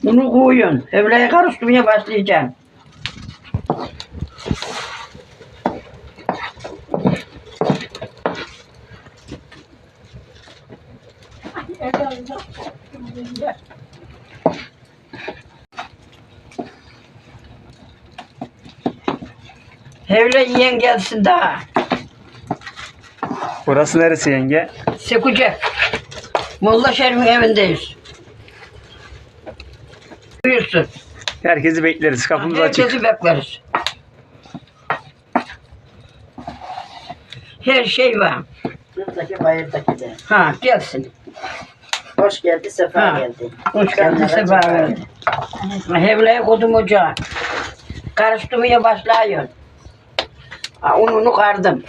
Bunu koyun. Evlere karıştırmaya başlayacağım. Evle yiyen gelsin daha. Burası neresi yenge? Sekucak. Molla Şerif'in evindeyiz. Buyursun. Herkesi bekleriz. Kapımız açık. Herkesi bekleriz. Her şey var. Buradaki bayırdaki de. Ha gelsin. Hoş geldi, sefa Ha. geldi. Hoş geldin, sefa verdi. Hevleye koydum ocağa. Karıştırmaya başlıyor. Ha, ununu kardım.